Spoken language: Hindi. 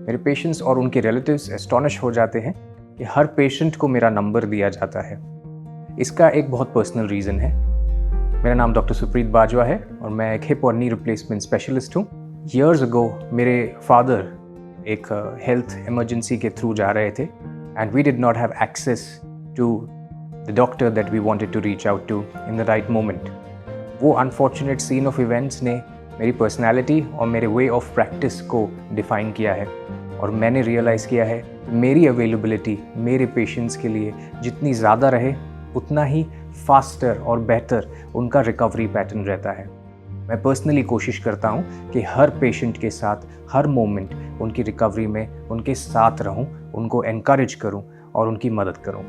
मेरे पेशेंट्स और उनके रिलेटिव्स एस्टॉनिश हो जाते हैं कि हर पेशेंट को मेरा नंबर दिया जाता है। इसका एक बहुत पर्सनल रीज़न है। मेरा नाम डॉक्टर सुप्रीत बाजवा है और मैं एक हिप और नी रिप्लेसमेंट स्पेशलिस्ट हूँ। ईयर्स अगो मेरे फादर एक हेल्थ इमरजेंसी के थ्रू जा रहे थे and we did not have access to the doctor that we wanted to reach out to in the right moment. वो अनफॉर्चुनेट सीन ऑफ इवेंट्स ने मेरी पर्सनैलिटी और मेरे वे ऑफ प्रैक्टिस को डिफ़ाइन किया है और मैंने रियलाइज़ किया है मेरी अवेलेबिलिटी मेरे पेशेंट्स के लिए जितनी ज़्यादा रहे उतना ही फास्टर और बेहतर उनका रिकवरी पैटर्न रहता है। मैं पर्सनली कोशिश करता हूँ कि हर पेशेंट के साथ हर मोमेंट उनकी रिकवरी में उनके साथ रहूँ, उनको एनकरेज करूँ और उनकी मदद करूँ।